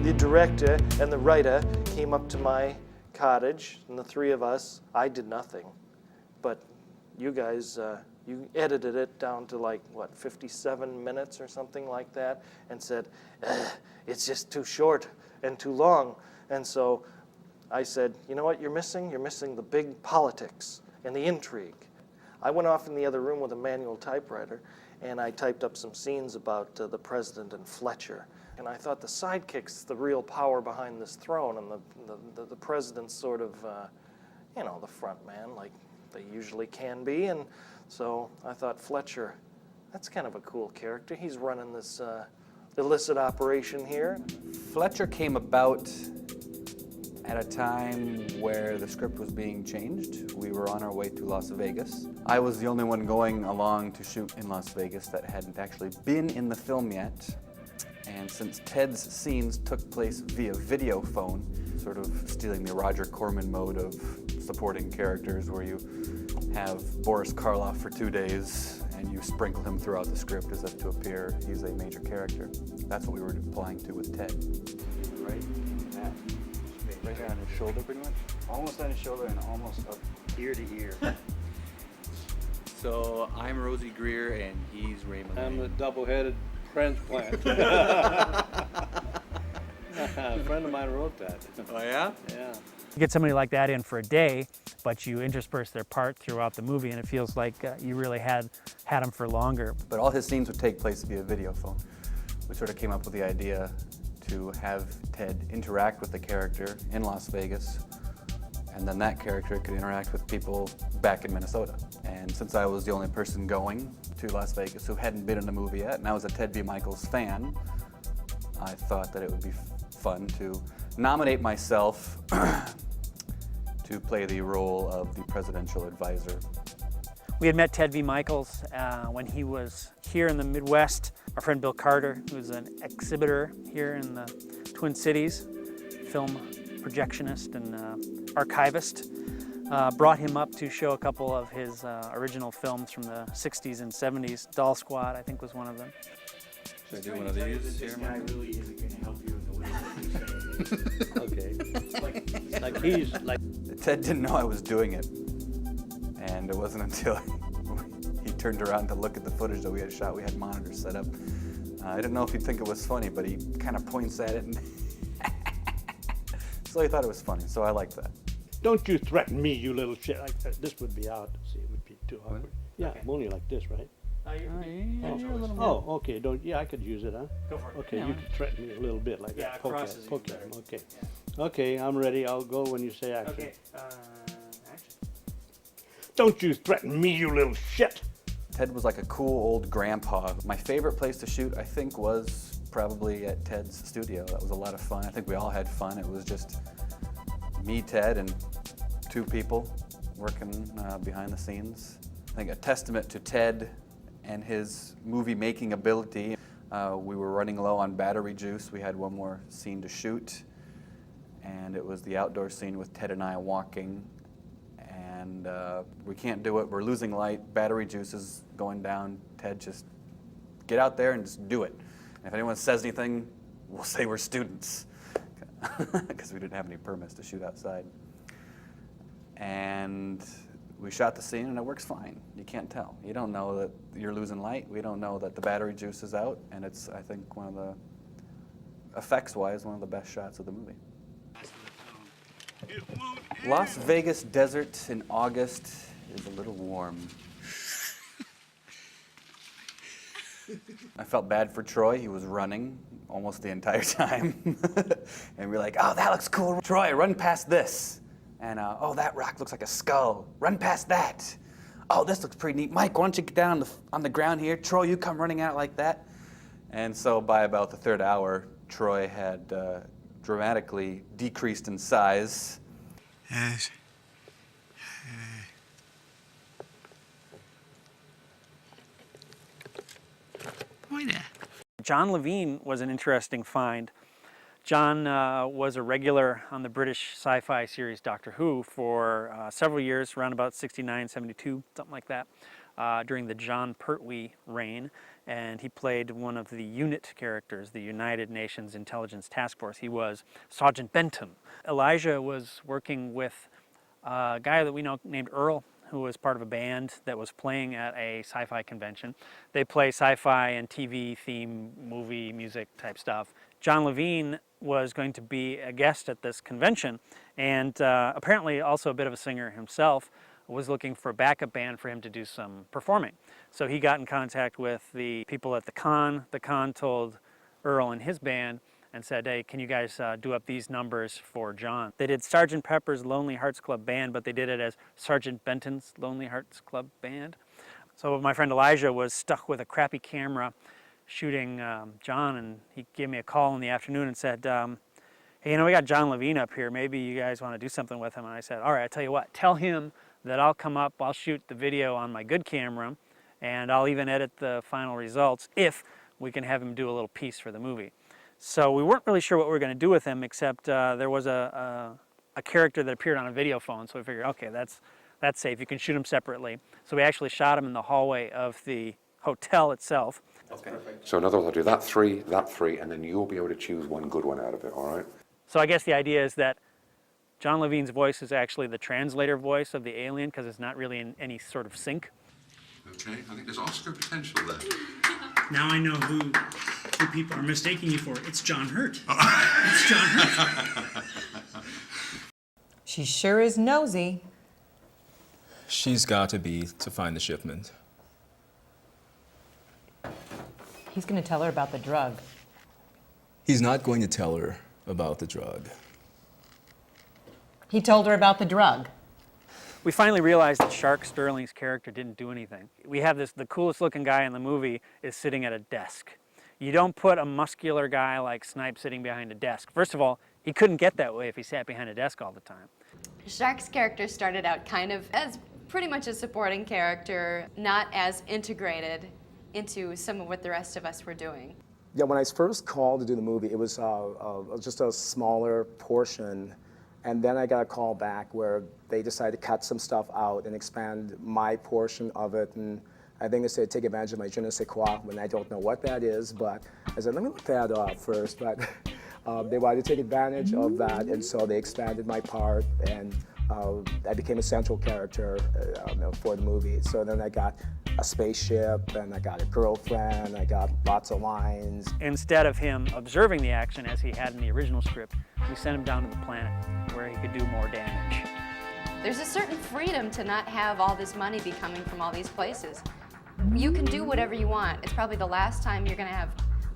the director and the writer came up to my cottage, and the three of us, I did nothing, but you guys, you edited it down to like, what, 57 minutes or something like that, and said, it's just too short and too long. And so I said, you know what you're missing? You're missing the big politics and the intrigue. I went off in the other room with a manual typewriter, and I typed up some scenes about the president and Fletcher. And I thought the sidekick's the real power behind this throne, and the president's sort of, you know, the front man, like they usually can be. And so I thought, Fletcher, that's kind of a cool character. He's running this illicit operation here. Fletcher came about at a time where the script was being changed. We were on our way to Las Vegas. I was the only one going along to shoot in Las Vegas that hadn't actually been in the film yet. And since Ted's scenes took place via video phone, sort of stealing the Roger Corman mode of supporting characters where you have Boris Karloff for 2 days and you sprinkle him throughout the script as if to appear he's a major character. That's what we were applying to with Ted. Right? Yeah. Right on his shoulder, pretty much. Almost on his shoulder and almost up ear to ear. So I'm Rosie Greer and he's Raymond. I'm the double-headed transplant. A friend of mine wrote that. Oh yeah? Yeah. You get somebody like that in for a day, but you intersperse their part throughout the movie, and it feels like you really had them for longer. But all his scenes would take place via video phone. We sort of came up with the idea to have Ted interact with the character in Las Vegas, and then that character could interact with people back in Minnesota. And since I was the only person going to Las Vegas who hadn't been in the movie yet, and I was a Ted V. Michaels fan, I thought that it would be fun to nominate myself to play the role of the presidential advisor. We had met Ted V. Michaels when he was here in the Midwest. Our friend Bill Carter, who's an exhibitor here in the Twin Cities, film projectionist and archivist, brought him up to show a couple of his original films from the 60s and 70s. Doll Squad, I think, was one of them. Should I do one of these here, Guy really isn't going to help you in the way that you say. Okay. Like he's like. Ted didn't know I was doing it, and it wasn't until he turned around to look at the footage that we had shot. We had monitors set up. I didn't know if he'd think it was funny, but he kind of points at it, and so he thought it was funny, so I liked that. Don't you threaten me, you little shit. This would be out. See, it would be too awkward. Yeah, Okay. I'm only like this, right? Oh, Oh, okay. Yeah, I could use it, huh? go for it. Okay, Yeah, you could threaten me a little bit like Yeah, that. Poke across at- is poke even at him. better. Okay. Okay, I'm ready. I'll go when you say action. Okay, action. Don't you threaten me, you little shit. Ted was like a cool old grandpa. My favorite place to shoot, I think, was probably at Ted's studio. That was a lot of fun. I think we all had fun. It was just me, Ted, and two people working behind the scenes. I think a testament to Ted and his movie-making ability. We were running low on battery juice. We had one more scene to shoot, and it was the outdoor scene with Ted and I walking. And we can't do it. We're losing light. Battery juice is going down. Ted, just get out there and just do it. And if anyone says anything, we'll say we're students, because we didn't have any permits to shoot outside. And we shot the scene, and it works fine. You can't tell. You don't know that you're losing light. We don't know that the battery juice is out, and it's, I think, one of the, effects-wise, one of the best shots of the movie. Las Vegas desert in August is a little warm. I felt bad for Troy. He was running almost the entire time. And we were like, oh, that looks cool. Troy, run past this. And, oh, that rock looks like a skull. Run past that. Oh, this looks pretty neat. Mike, why don't you get down on the ground here? Troy, you come running out like that. And so by about the third hour, Troy had dramatically decreased in size. Yes. Boy there. John Levine was an interesting find. John was a regular on the British sci-fi series Doctor Who for several years, around about 69, 72, something like that. during the John Pertwee reign, and he played one of the UNIT characters, the United Nations Intelligence Task Force. He was Sergeant Bentham. Elijah was working with a guy that we know named Earl, who was part of a band that was playing at a sci-fi convention. They play sci-fi and TV theme, movie, music type stuff. John Levine was going to be a guest at this convention, and apparently also a bit of a singer himself, was looking for a backup band for him to do some performing. So he got in contact with the people at the con. The con told Earl and his band and said, hey, can you guys do up these numbers for John? They did Sgt. Pepper's Lonely Hearts Club Band, but they did it as Sergeant Benton's Lonely Hearts Club Band. So my friend Elijah was stuck with a crappy camera shooting John, and he gave me a call in the afternoon and said, hey, you know, we got John Levine up here. Maybe you guys want to do something with him. And I said, all right, I tell you what, tell him that I'll come up, I'll shoot the video on my good camera, and I'll even edit the final results if we can have him do a little piece for the movie. So we weren't really sure what we were going to do with him, except there was a character that appeared on a video phone, so we figured, okay, that's safe. You can shoot him separately. So we actually shot him in the hallway of the hotel itself. Okay. So in other words, I'll do that three, and then you'll be able to choose one good one out of it, all right? So I guess the idea is that John Levine's voice is actually the translator voice of the alien, because it's not really in any sort of sync. Okay, I think there's Oscar potential there. Now I know who people are mistaking you for. It's John Hurt. It's John Hurt. She sure is nosy. She's got to be to find the shipment. He's going to tell her about the drug. He's not going to tell her about the drug. He told her about the drug. We finally realized that Shark Sterling's character didn't do anything. We have the coolest looking guy in the movie is sitting at a desk. You don't put a muscular guy like Snipe sitting behind a desk. First of all, he couldn't get that way if he sat behind a desk all the time. Shark's character started out kind of as pretty much a supporting character, not as integrated into some of what the rest of us were doing. Yeah, when I was first called to do the movie, it was just a smaller portion. And then I got a call back where they decided to cut some stuff out and expand my portion of it. And I think they said take advantage of my je ne sais quoi, when I don't know what that is. But I said, let me look that up first. But they wanted to take advantage of that, and so they expanded my part, and I became a central character for the movie. So then I got a spaceship, and I got a girlfriend, I got lots of lines. Instead of him observing the action as he had in the original script, we sent him down to the planet where he could do more damage. There's a certain freedom to not have all this money be coming from all these places. You can do whatever you want. It's probably the last time you're going to have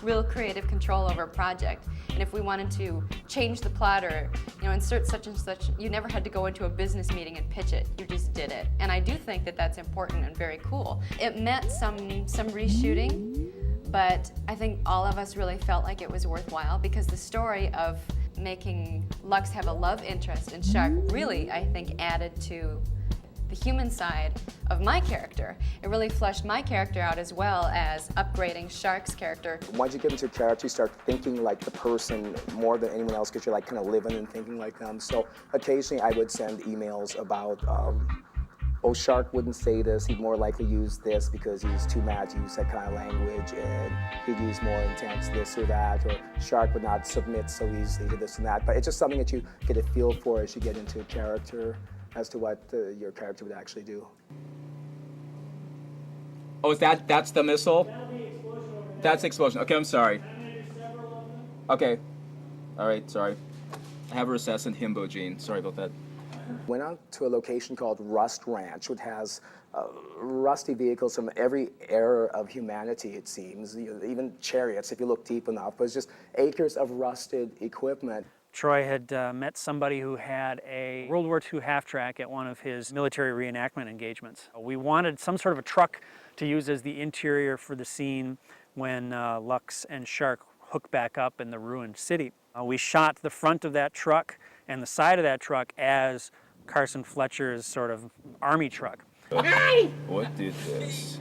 real creative control over a project. And if we wanted to change the plot or insert such and such, you never had to go into a business meeting and pitch it. You just did it. And I do think that that's important and very cool. It meant some reshooting, but I think all of us really felt like it was worthwhile because the story of making Lux have a love interest in Shark really, I think, added to the human side of my character. It really fleshed my character out as well as upgrading Shark's character. Once you get into a character, you start thinking like the person more than anyone else because you're like kind of living and thinking like them. So occasionally I would send emails about, oh, Shark wouldn't say this, he'd more likely use this because he's too mad to use that kind of language, and he'd use more intense this or that, or Shark would not submit so easily to this and that. But it's just something that you get a feel for as you get into a character as to what your character would actually do. Oh, that's the missile? That's the explosion. Okay, I'm sorry. Okay. All right, sorry. I have a recess in Himbo Gene. Sorry about that. Went out to a location called Rust Ranch, which has rusty vehicles from every era of humanity, it seems, even chariots if you look deep enough, but it's just acres of rusted equipment. Troy had met somebody who had a World War II half-track at one of his military reenactment engagements. We wanted some sort of a truck to use as the interior for the scene when Lux and Shark hook back up in the ruined city. We shot the front of that truck and the side of that truck as Carson Fletcher's sort of army truck. What did this?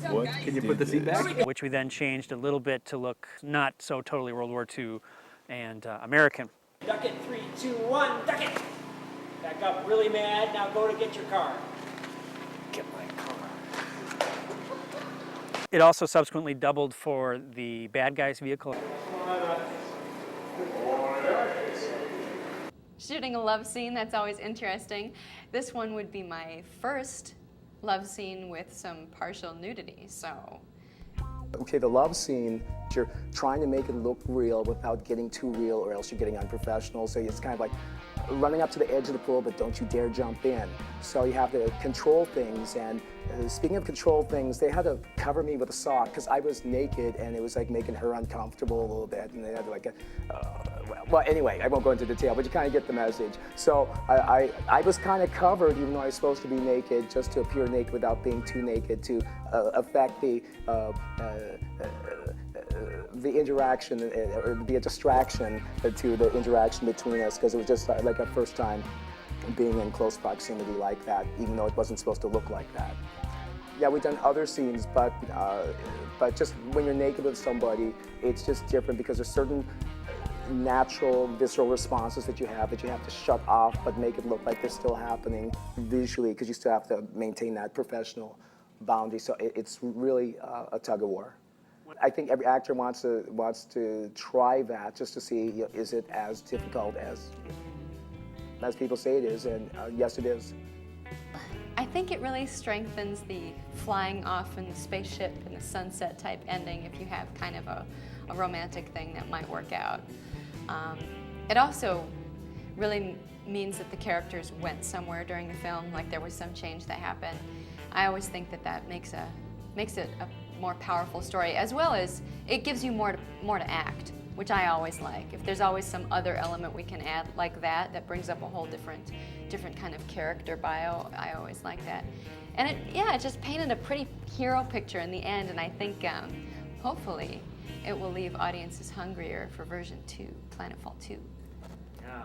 What Can you put the seat back? Which we then changed a little bit to look not so totally World War II and American. Duck it, 3, 2, 1, duck it! Back up really mad, now go to get your car. Get my car. It also subsequently doubled for the bad guy's vehicle. Shooting a love scene, that's always interesting. This one would be my first love scene with some partial nudity, so. Okay, the love scene, you're trying to make it look real without getting too real or else you're getting unprofessional. So it's kind of like running up to the edge of the pool, but don't you dare jump in. So you have to control things. And speaking of control things, they had to cover me with a sock because I was naked and it was like making her uncomfortable a little bit. And they had like well, anyway, I won't go into detail, but you kind of get the message. So I was kind of covered, even though I was supposed to be naked, just to appear naked without being too naked to affect the interaction or be a distraction to the interaction between us, because it was just like our first time being in close proximity like that, even though it wasn't supposed to look like that. Yeah, we've done other scenes, but just when you're naked with somebody, it's just different because there's certain natural visceral responses that you have to shut off but make it look like they're still happening visually, because you still have to maintain that professional boundary. So it's really a tug of war. I think every actor wants to try that just to see, is it as difficult as people say it is, and yes, it is. I think it really strengthens the flying off in the spaceship and the sunset type ending if you have kind of a romantic thing that might work out. It also really means that the characters went somewhere during the film, like there was some change that happened. I always think that makes it a more powerful story, as well as it gives you more to act, which I always like. If there's always some other element we can add like that brings up a whole different kind of character bio, I always like that. And it just painted a pretty hero picture in the end, and I think hopefully it will leave audiences hungrier for version 2, Planetfall 2. Yeah.